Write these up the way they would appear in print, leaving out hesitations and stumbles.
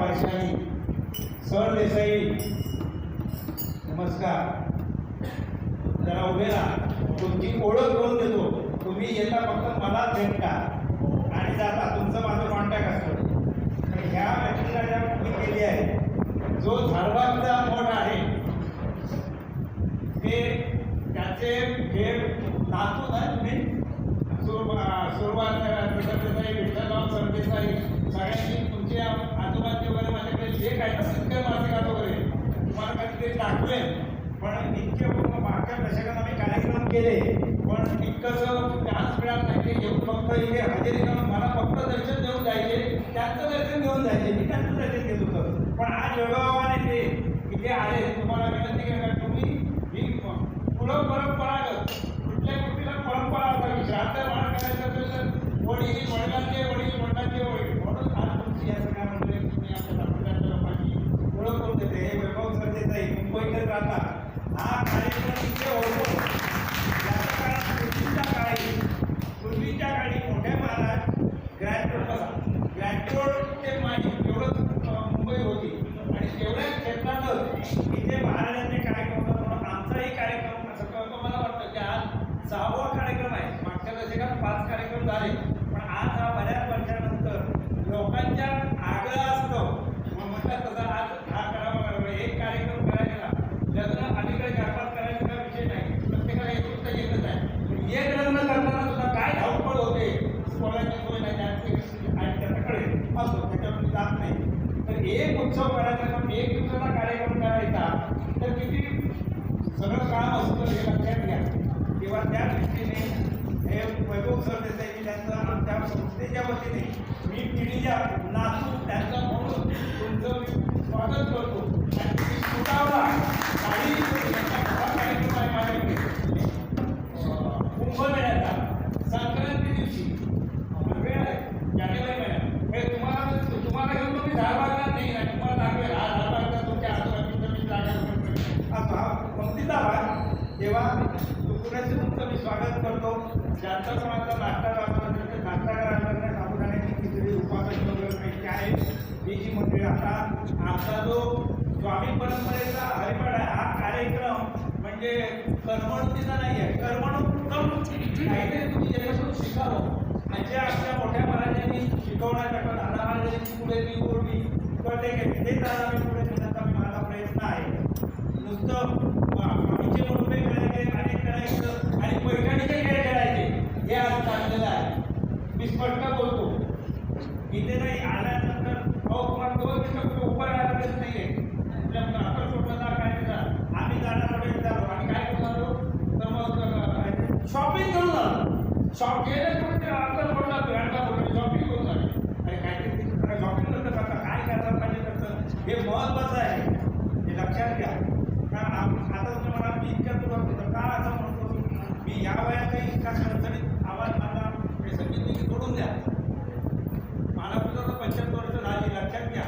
वर्षांनी सर देसाई नमस्कार. जरा उभे राहा. तुमची ओळख करून देतो. तुम्ही येता फक्त मला भेटता आणि जाता. तुमचं माझं कॉन्टॅक्ट असतं. पण ह्या व्यक्तीला ज्या मी केली आहे, जो झारबागचा मठ आहे ते त्याचे हे नातू ना तुम्ही सुरुवात सरदेसाई, विठ्ठलराव सरदेसाई, सगळ्यांनी तुमच्या आजूबाजू वगैरे माझ्याकडे जे काय ना सत्य मासिकात वगैरे तुम्हाला काहीतरी दाखवेल. पण इतके मागच्या दशकात आम्ही कार्यक्रम केले, पण इतकंसं चान्स मिळाला नाही की येऊन फक्त इथे हजेरी करून मला फक्त दर्शन देऊन जायचे, त्यांचं दर्शन घेऊन जायचे, मी त्यांचं दर्शन घेत होतं. पण आज योगायोगाने ते इथे आले. तुम्हाला विनंती केली का तुम्ही ही पुढं परंपरागत कुठल्या कुठल्या परंपरा असावी. श्राद्ध वाढ करायचं असेल तर वडील वडिलांचे वडील वडिलांचे वडील म्हणून आज तुमची या सगळ्या मंडळी तुम्ही आपल्या समाजाच्या लोकांची ओळख करून देते. हे वैभव सरदेसाई मुंबईतच राहतात. हा कार्यक्रम इथे होतो याचं कारण पूर्वीच्या काळी मोठ्या महाराज ग्रँड रोड ते माझी एवढं मुंबई होती आणि तेवढ्या क्षेत्रातच इथे महाराजांचे कार्यक्रम होतात. म्हणून आमचाही कार्यक्रम असं कळतो. मला वाटतं की आज 6वा कार्यक्रम आहे. मागच्या दशकात 5 कार्यक्रम झाले, पण आज हा बऱ्याच वर्षानंतर लोकांच्या आग्रह असतो. मग म्हटलं तसं आज हा करावा लागला. एक कार्यक्रम करायला लग्न अलीकडे 4-5 करायचा काय विषय नाही. प्रत्येकाला एकूण तर येतच आहे. एक लग्न करताना सुद्धा काय धावपळ होते, कोणाची सोय नाही आणि त्याच्याकडे असतो, त्याच्यावर जात नाही. तर एक उत्सव करायचा पण एक दिवसाचा कार्यक्रम करायचा तर किती सगळं काम असतं हे लक्षात घ्या. किंवा त्या दृष्टीने हे वैभव सरदेसाई त्यांचं त्या संस्थेच्या वतीने मी पिढीच्या नातू त्यांचा म्हणून तुमचं मी स्वागत करतो. आणि तुम्ही सुटावला काही कार्यक्रम आहे माझ्याकडे कुंभमेळ्याचा संक्रांती दिवशी वेळ आहे जानेवारी महिन्यात. हे तुम्हाला घेऊन तुम्ही झारबागला नाही आणि तुम्हाला दाखवेल हा झारबागचा तुमच्या आजूबाजूचा मी जागा असतो. हा पंक्तीचा भाग. तेव्हा तुमचं मी स्वागत करतो. ज्यांचा समाजचा नाश्ता लागतो ते नाश्ता करायला साबुदाण्याची खिचडी उपासन वगैरे माहिती आहे. ही जी मंडळी आता आमचा जो स्वामी परंपरेचा हरिपाठ आहे, हा कार्यक्रम म्हणजे करमणुकीचा नाही आहे. करमणूक काहीतरी तुम्ही ज्याच्याकडून शिकावं. म्हणजे आपल्या मोठ्या महाराजांनी शिकवण्यासाठी दादा महाराजांची पुढे मी ओढली तर ते तेच आज आम्ही पुढे नेण्याचा माझा प्रयत्न आहे. नुसतं आमचे मोठे खेळायचे अनेक खेळायचं आणि पैठणीचे खेळ खेळायचे हे आज चाललेलं आहे. मी स्पष्ट बोलतो. इथे नाही आल्यानंतर तुम्हाला 2 मिनिटं उपाय आलेच नाही आहे. आपण कुठला काय आम्ही जाण्याकडे झालो आणि काय करतो तर मग शॉपिंग करून आलो. शॉप गेलं तर ते अंतर पडला ब्रँडला पडलं शॉपिंग करून आले. आणि काहीतरी शॉपिंग नंतर करता काय करायला पाहिजे तसं हे महत्त्वाचं आहे. हे लक्षात घ्या. कारण आता तुम्ही मला मी इतक्या तुला होतं का असं म्हणतो मी या वयातही इतका सणसणीत आवाज माझा हे संगीत सोडून द्या. मला तुझं 75 वर्ष झाली. लक्षात घ्या.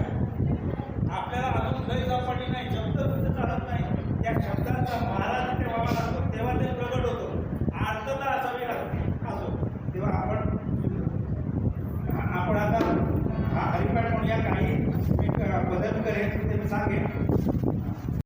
आपल्याला अजून काही सापडली नाही. शब्द तुझं चालत नाही. त्या शब्दांचा महाराज तेव्हा लागतो तेव्हा ते प्रगट होतो. अर्थता असावी लागते असो. तेव्हा आपण आता हा हरिपाठ म्हणूया काही बदल करेल ते मी सांगेन.